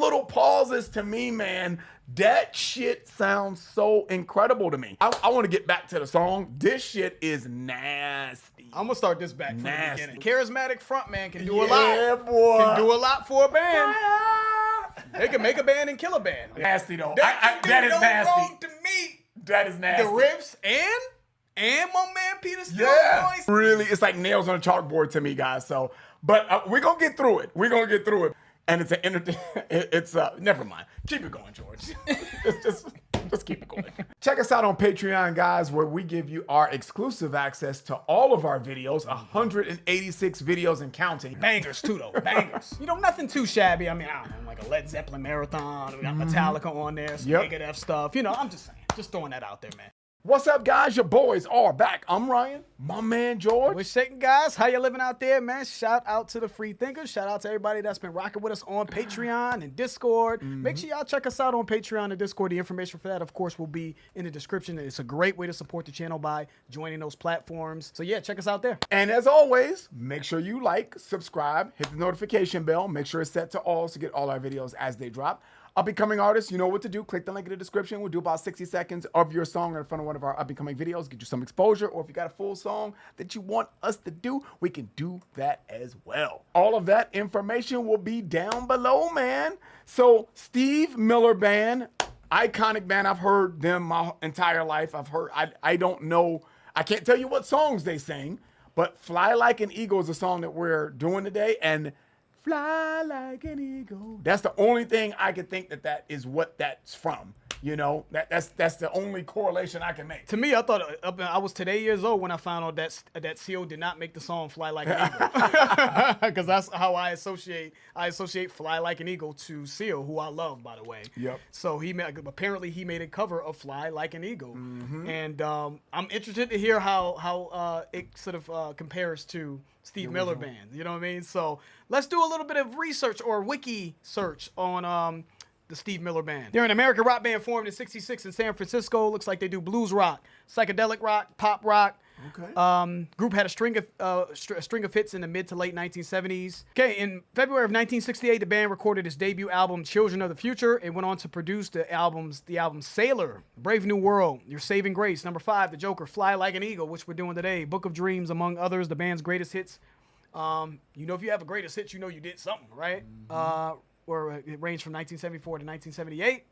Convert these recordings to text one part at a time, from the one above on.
little pauses to me, man, that shit sounds so incredible to me. I want to get back to the song. This shit is nasty. I'm gonna start this back from Nasty. the beginning. Charismatic frontman can do a lot. Yeah, boy. Can do a lot for a band. They can make a band and kill a band. Nasty though. That is no nasty. wrong to me. That is nasty. The riffs and my man Peter Steele's voice. Really, it's like nails on a chalkboard to me, guys. So, but we're gonna get through it. We're gonna get through it. And it's never mind. Keep it going, George. just keep it going. Check us out on Patreon, guys, where we give you our exclusive access to all of our videos, 186 videos and counting. Bangers too, though. Bangers. You know, nothing too shabby. I mean, I don't know, like a Led Zeppelin marathon. We got Metallica on there, some Megadeth stuff. You know, I'm just saying, just throwing that out there, man. What's up, guys? Your boys are back. I'm Ryan, my man George. What's shaking, guys? How you living out there, man? Shout out to the free thinkers. Shout out to everybody that's been rocking with us on Patreon and Discord. Make sure y'all check us out on Patreon and Discord. The information for that, of course, will be in the description. It's a great way to support the channel by joining those platforms. So yeah, check us out there. And as always, make sure you like, subscribe, hit the notification bell. Make sure it's set to all to get all our videos as they drop. Up-and-coming artists, you know what to do. Click the link in the description. We'll do about 60 seconds of your song in front of one of our up-and-coming videos. Get you some exposure. Or if you got a full song that you want us to do, we can do that as well. All of that information will be down below, man. So Steve Miller Band, iconic band. I've heard them my entire life. I don't know. I can't tell you what songs they sing. But Fly Like an Eagle is a song that we're doing today. And fly like an eagle. That's the only thing I can think that is what that's from. You know, that's the only correlation I can make. To me, I thought I was today years old when I found out that Seal did not make the song "Fly Like an Eagle," because that's how I associate "Fly Like an Eagle" to Seal, who I love, by the way. Yep. So apparently he made a cover of "Fly Like an Eagle," and I'm interested to hear how it sort of compares to Steve Miller Band. You know what I mean? So let's do a little bit of research or wiki search on the Steve Miller Band. They're an American rock band formed in '66 in San Francisco. Looks like they do blues rock, psychedelic rock, pop rock. Okay. Group had a string of hits in the mid to late 1970s. Okay, in February of 1968, the band recorded its debut album, Children of the Future, and went on to produce the album Sailor, Brave New World, Your Saving Grace, number 5, The Joker, Fly Like an Eagle, which we're doing today, Book of Dreams, among others, the band's greatest hits. You know, if you have a greatest hits, you know you did something, right? Or it ranged from 1974 to 1978.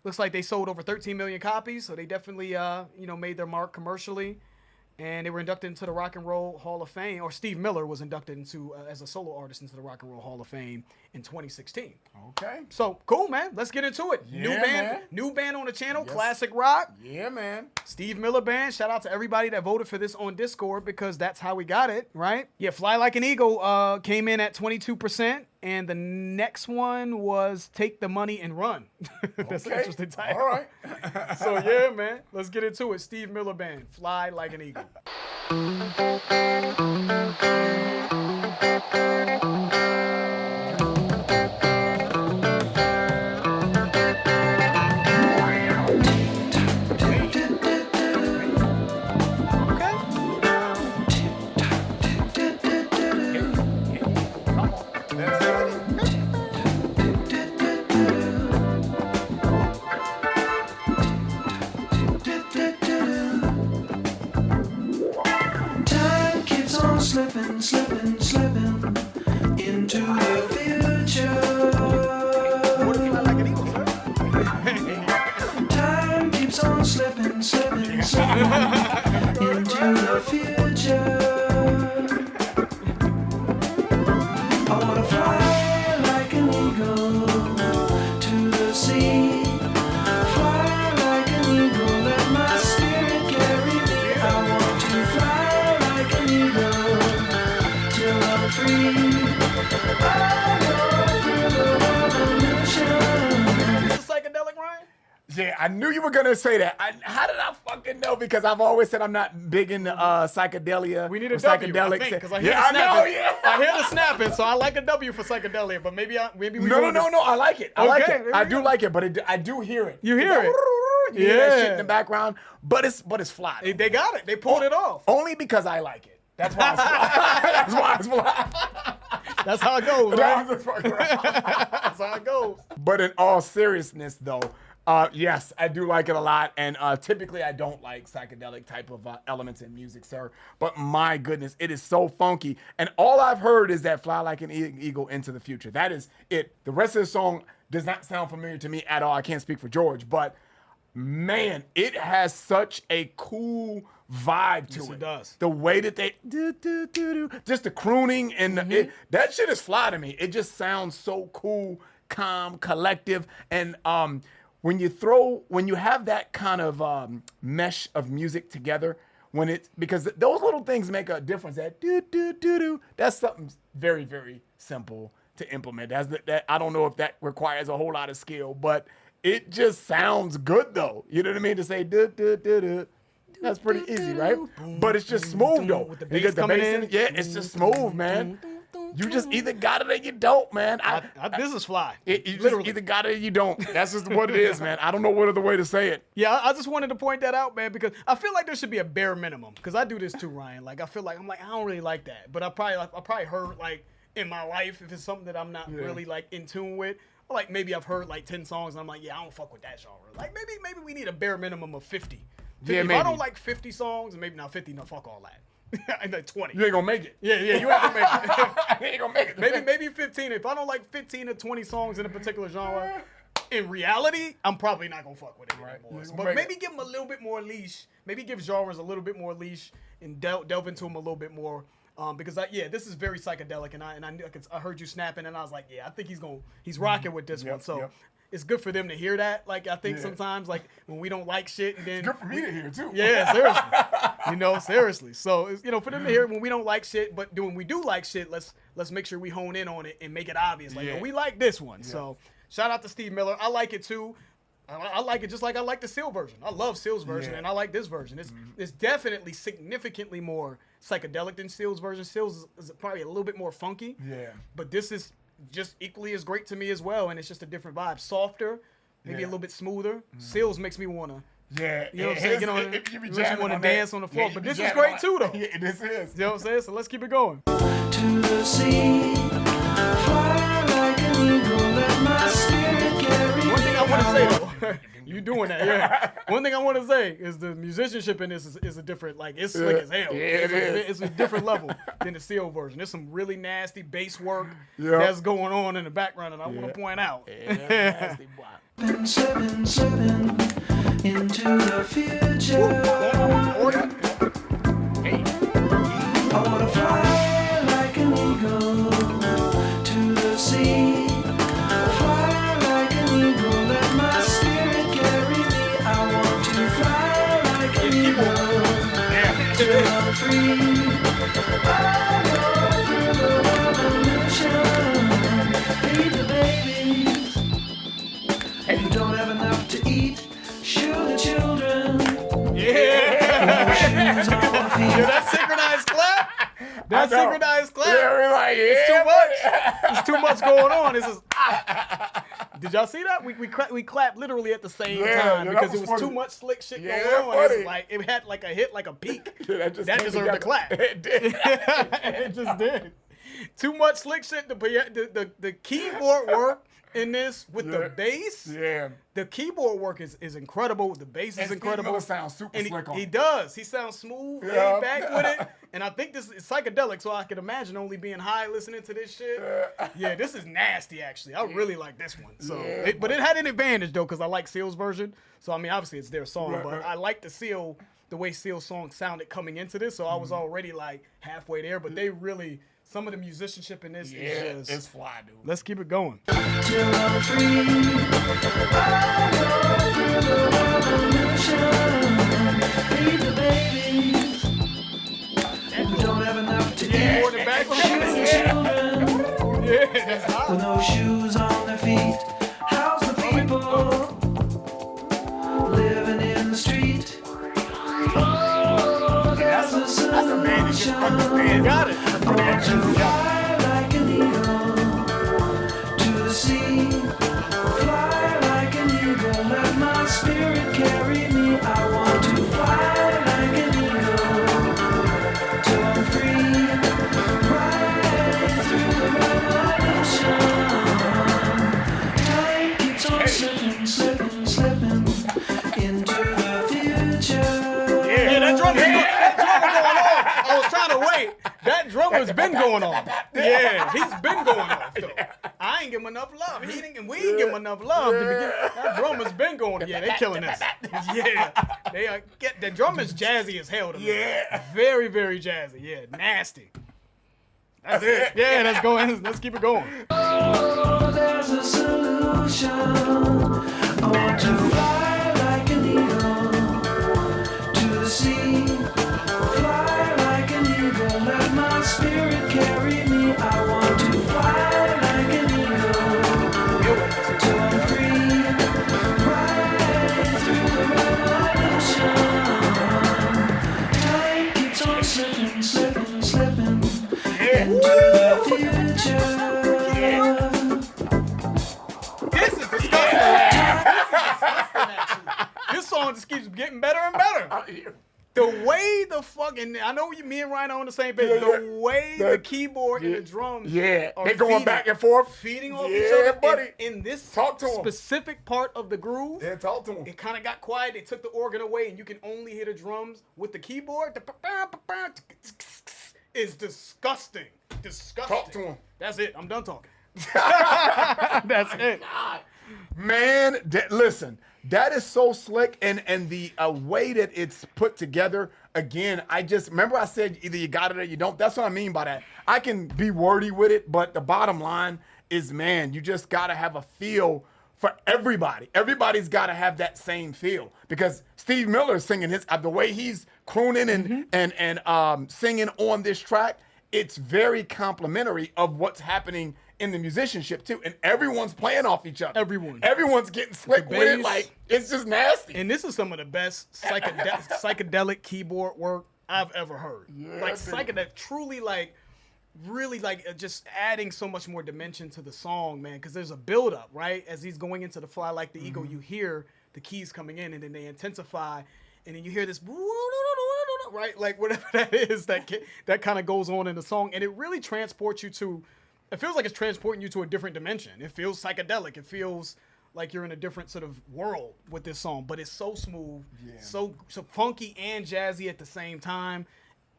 Looks like they sold over 13 million copies, so they definitely, made their mark commercially. And they were inducted into the Rock and Roll Hall of Fame, or Steve Miller was inducted into as a solo artist into the Rock and Roll Hall of Fame in 2016. Okay. So cool, man. Let's get into it. Yeah, new band on the channel, classic rock. Yeah, man. Steve Miller Band. Shout out to everybody that voted for this on Discord because that's how we got it, right? Yeah, Fly Like an Eagle came in at 22%. And the next one was Take the Money and Run. That's an interesting title. All right. So, yeah, man. Let's get into it. Steve Miller Band. Fly Like an Eagle. Slipping into the future. Time keeps on slipping into the future. I wanna fly like an eagle to the sea. Fly like an eagle, let my spirit carry me. I want to fly like an eagle till I'm free. Is it psychedelic, Ryan? Yeah, I knew you were going to say that. How did I fucking know? Because I've always said I'm not big into psychedelia. We need a or W, psychedelics. I think, because I hear I know, yeah. I hear the snapping, so I like a W for psychedelia, but maybe we No, I like it. I like Okay, it. there I we do go. like it, but I do hear it. You hear it? You hear that shit Yeah. in the background, but it's fly. though. They got it. They pulled it off. Only because I like it. That's why it's fly. That's why it's fly. That's how it goes, right? That's That's how it goes. But in all seriousness, though, yes, I do like it a lot. And typically, I don't like psychedelic type of elements in music, sir. But my goodness, it is so funky. And all I've heard is that "Fly Like an Eagle" into the future. That is it. The rest of the song does not sound familiar to me at all. I can't speak for George, but man, it has such a cool vibe to Yes, it. it does. The way that they just the crooning and that shit is fly to me. It just sounds so cool, calm, collective, and when you have that kind of mesh of music together, because those little things make a difference. That's something very, very simple to implement. That I don't know if that requires a whole lot of skill, but it just sounds good though. You know what I mean? To say that's pretty easy, right? But it's just smooth though. With the Because bass coming in. Yeah, it's just smooth, man. You just either got it or you don't, man. This is fly. You just either got it or you don't. That's just what it is, man. I don't know what other way to say it. Yeah, I just wanted to point that out, man, because I feel like there should be a bare minimum. Because I do this too, Ryan. Like I feel like I don't really like that, but I probably heard like in my life if it's something that I'm not really like in tune with. Like maybe I've heard like 10 songs and I'm like, yeah, I don't fuck with that genre. Like maybe we need a bare minimum of 50. Yeah, if maybe. I don't like 50 songs, maybe not 50, no, fuck all that. And like 20. You ain't gonna make it. Yeah, you have to make it. You ain't gonna make it. maybe 15. If I don't like 15 or 20 songs in a particular genre, in reality, I'm probably not gonna fuck with it anymore. But maybe give them a little bit more leash. Maybe give genres a little bit more leash and delve into them a little bit more. Because this is very psychedelic, and I heard you snapping, and I was like, yeah, I think he's rocking with this one. So it's good for them to hear that. Like I think sometimes like when we don't like shit, and then It's good for me to hear too. yeah, seriously. Seriously. So it's, for them to hear when we don't like shit, but when we do like shit, let's make sure we hone in on it and make it obvious. Like, we like this one. So shout out to Steve Miller. I like it too. I like it just like I like the Seal version. I love Seal's version, and I like this version. It's definitely significantly more psychedelic than Seal's version. Seal's is probably a little bit more funky. Yeah. But this is just equally as great to me as well, and it's just a different vibe. Softer, maybe a little bit smoother. Seal's makes me wanna. Yeah, You know what I'm saying? you Makes you want to dance on the floor. Yeah, but you this be is jamming great on too, though. Yeah, this is. You know what I'm saying? So let's keep it going. To the sea, fly like an eagle, let my spirit carry One thing I me want to out. say though, you doing that, yeah. One thing I want to say is the musicianship in this is a different, like it's slick as hell. Yeah, it is. It's a different level than the Seal version. There's some really nasty bass work Yeah. that's going on in the background, and I want to point out. Nasty boy. 777 into the future. I wanna fly like an eagle to the sea. Fly like an eagle, let my spirit carry me. I want to fly like an eagle till I'm free. I go through the revolution, feed the babies. If you don't have enough to eat, shoot the children. Shoes on feet. Yeah, that synchronized clap. That know. synchronized clap. Yeah, we're like, It's yeah, too much. There's too much going on. This is. Did y'all see that? We clapped literally at the same Yeah, time that because was it was funny. too much slick shit Yeah, going on. funny. It's like it had like a hit, like a peak. Yeah, that came deserved a together. clap. It did. It just did. Too much slick shit. The keyboard work in this with the bass. Yeah. The keyboard work is incredible. The bass is And Steve incredible. Miller sounds super And slick on he it. does. He sounds smooth, Yeah. laid back with it. And I think this is psychedelic, so I can imagine only being high listening to this shit. Yeah, this is nasty, actually. I really like this one. So, but it had an advantage, though, because I like Seal's version. So, I mean, obviously, it's their song, Right, but right. I like the way Seal's song sounded coming into this, so I was already, like, halfway there. But they really, some of the musicianship in this Yeah, is just... it's fly, dude. Let's keep it going. Till I'm free. I go through the revolution, feed the babies. If you don't have enough to eat, More than background. shoot the children. Yeah, that's hot. With no shoes on their feet, how's the people living in the street? Oh, there's a solution. Got it. I want to fly like an eagle to the sea. Fly like an eagle, let my spirit carry me. I want to fly like an eagle till I'm free. Right through the revolution. Tight drummer's been going off. Yeah, he's been going off. Though. I ain't give him enough love. We ain't give him enough love to begin. That drummer's been going. Yeah, they killing us. Yeah, they are. The drummer's jazzy as hell to me. Yeah. Very, very jazzy. Yeah, nasty. That's it. Yeah, let's go. Let's keep it going. Oh, there's a solution. I want to fly like an eagle to the sea. Fly like an eagle, let my spirit carry me. I want to fly like an eagle till I'm free. Right through the revolution. Time keeps on slipping, slipping, slipping into the future. This is disgusting. This song just keeps getting better and better. The way the fucking, I know me and Ryan are on the same page. The way the keyboard and the drums, Yeah, are they going feeding- back and forth. feeding off Yeah, each other. buddy. In this Talk to 'em. specific part of the groove, Yeah, talk to him. it kind of got quiet. They took the organ away, and you can only hear the drums with the keyboard. Is disgusting. Disgusting. Talk to him. That's it. I'm done talking. That's it. Man, listen, that is so slick, and the way that it's put together. Again, I just remember I said either you got it or you don't. That's what I mean by that. I can be wordy with it, but the bottom line is, man, you just gotta have a feel for everybody. Everybody's gotta have that same feel because Steve Miller is singing his the way he's crooning and singing on this track. It's very complimentary of what's happening in the musicianship too, and everyone's playing off each other. Everyone's getting slick The with it. bass. Like it's just nasty. And this is some of the best psychedelic keyboard work I've ever heard. Like psychedelic, truly like, really like just adding so much more dimension to the song, man. Because there's a build up, right? As he's going into the Fly Like the Eagle, you hear the keys coming in, and then they intensify, and then you hear this. Right, like whatever that is, that kind of goes on in the song, and it really transports you to. It feels like it's transporting you to a different dimension. It feels psychedelic. It feels like you're in a different sort of world with this song, but it's so smooth, so funky and jazzy at the same time.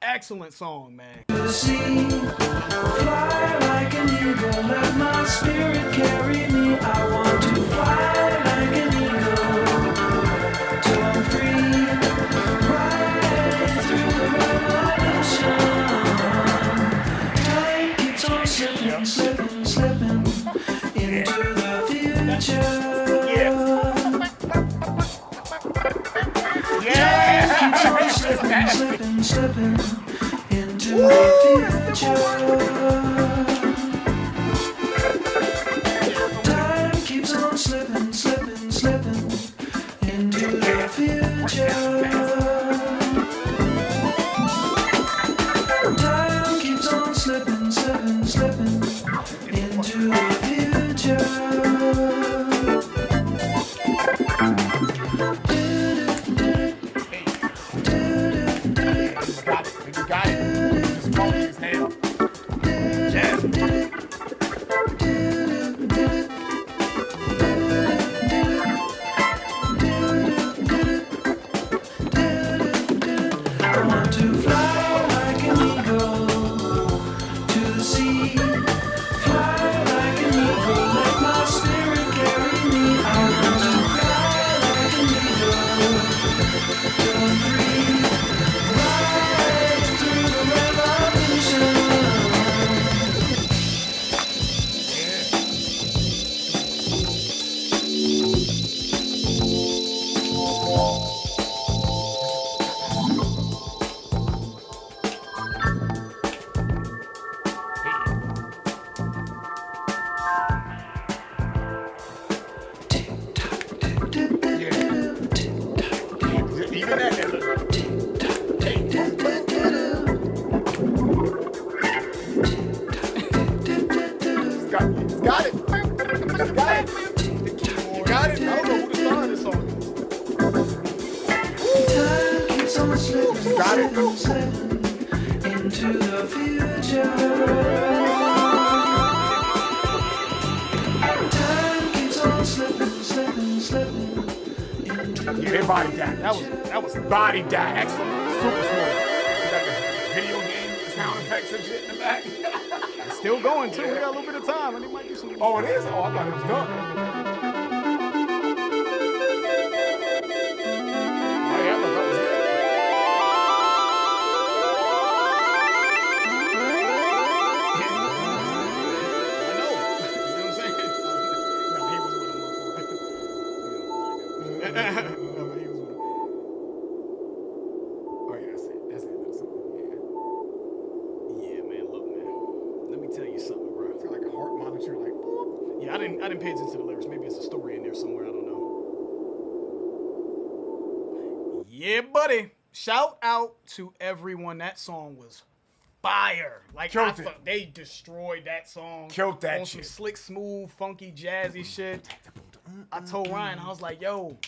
Excellent song, man. The sea, fly like an eagle, let my spirit carry me. I want to fly like an eagle till I'm free. Right through the revolution. Time keeps on slipping, slipping, slipping into the future. Time keeps on slipping, slipping, slipping into the future. Time keeps on slipping, slipping, slipping into the future. Time keeps on slipping, slipping, slipping into the future. You got it. Just funky as hell. I want to fly like an eagle to the sea. Fly like an eagle, let my spirit carry me. I want to fly like an eagle till I'm free. Right through the revolution. Even that. Got it. Got it. You got it. I don't know who the star of this song is. Time keeps on slipping, Got it. slipping, slipping into the future. Time keeps on slipping, slipping, slipping into Yeah, they bodied that. That was Bodied that. Excellent. Super smooth. You got the video game sound effect. effects and shit in the back. It's still going too. We got a little bit of time. I think it might be some. Oh, it is? Oh, I thought it was done. Oh, yeah, I thought that was it. I know. You know what I'm saying? No, he was with him before. No, he was with him. Oh, yeah, that's it. That's the end of the song. Yeah. Yeah, man. Look, man. Let me tell you something, bro. It's got like a heart monitor, like, boop. Yeah, I didn't pay attention to the lyrics. Maybe it's a story in there somewhere. I don't know. Yeah, buddy. Shout out to everyone. That song was fire. Like, Killed it. they destroyed that song. Killed that on some shit. slick, smooth, funky, jazzy shit. I told Ryan, I was like, yo,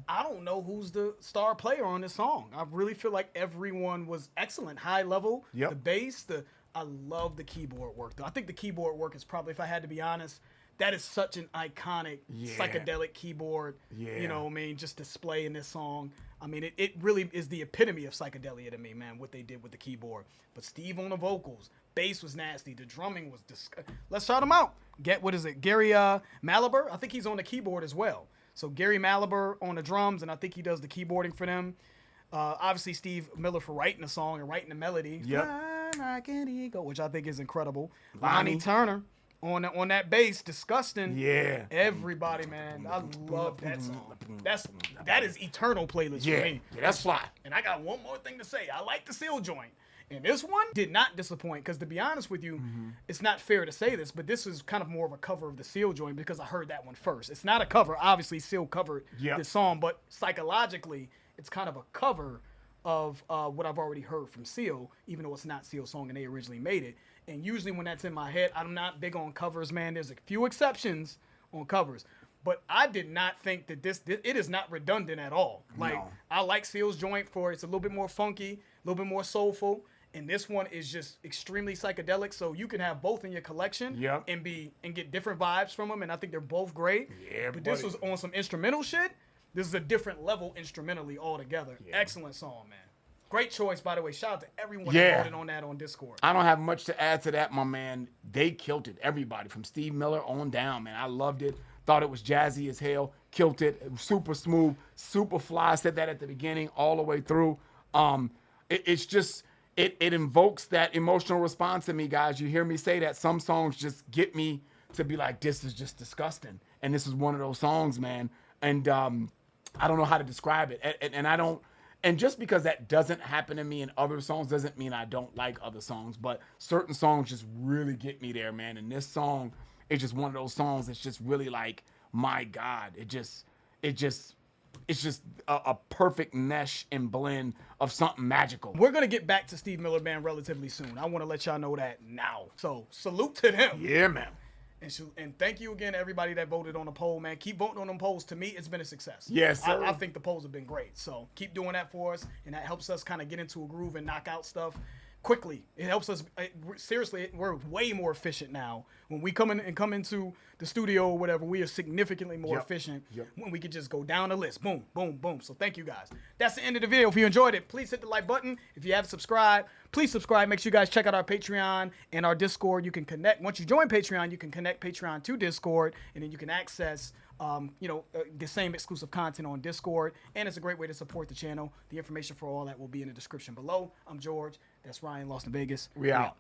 I don't know who's the star player on this song. I really feel like everyone was excellent. High level, Yep. the bass, I love the keyboard work, though. I think the keyboard work is probably, if I had to be honest, that is such an iconic Yeah. psychedelic keyboard, Yeah. you know what I mean, just display in this song. I mean, it really is the epitome of psychedelia to me, man, what they did with the keyboard. But Steve on the vocals, bass was nasty, the drumming was Let's shout him out. What is it, Gary Malaber? I think he's on the keyboard as well. So Gary Malaber on the drums, and I think he does the keyboarding for them. Obviously, Steve Miller for writing the song and writing the melody. Yep. Fly like an eagle, which I think is incredible. Lonnie. Lonnie Turner on that bass, disgusting. Yeah. Everybody, man, I love that song. That is eternal playlist Yeah. for me. Yeah, that's fly. And I got one more thing to say. I like the seal joint. And this one did not disappoint, because to be honest with you, it's not fair to say this, but this is kind of more of a cover of the seal joint because I heard that one first. It's not a cover. Obviously, Seal covered Yep. this song, but psychologically, it's kind of a cover of what I've already heard from Seal, even though it's not Seal's song and they originally made it. And usually when that's in my head, I'm not big on covers, man. There's a few exceptions on covers. But I did not think that it is not redundant at all. Like, No. I like Seal's joint for it's a little bit more funky, a little bit more soulful. And this one is just extremely psychedelic, so you can have both in your collection Yep. and get different vibes from them. And I think they're both great. Yeah, but this buddy. was on some instrumental shit. This is a different level instrumentally altogether. Yeah. Excellent song, man. Great choice, by the way. Shout out to everyone Yeah. that voted on that on Discord. I don't have much to add to that, my man. They killed it. Everybody from Steve Miller on down, man. I loved it. Thought it was jazzy as hell. Killed it. It was super smooth, super fly. I said that at the beginning, all the way through. It's just it invokes that emotional response in me, guys. You hear me say that some songs just get me to be like, this is just disgusting, and this is one of those songs, man. And I don't know how to describe it, and I don't. And just because that doesn't happen to me in other songs doesn't mean I don't like other songs, but certain songs just really get me there, man. And this song is just one of those songs that's just really like, my God, it's just a perfect mesh and blend of something magical. We're going to get back to Steve Miller Band relatively soon. I want to let y'all know that now. So salute to them. Yeah, man. And thank you again, everybody that voted on the poll, man. Keep voting on them polls. To me, it's been a success. Yes, sir. I think the polls have been great. So keep doing that for us, and that helps us kind of get into a groove and knock out stuff quickly. It helps us. Seriously, we're way more efficient now. When we come into the studio or whatever, we are significantly more Yep. efficient Yep. when we could just go down the list. Boom, boom, boom. So thank you guys. That's the end of the video. If you enjoyed it, please hit the like button. If you haven't subscribed, please subscribe. Make sure you guys check out our Patreon and our Discord. You can connect. Once you join Patreon, you can connect Patreon to Discord, and then you can access the same exclusive content on Discord. And it's a great way to support the channel. The information for all that will be in the description below. I'm George. That's Ryan, Lost in Vegas. We out.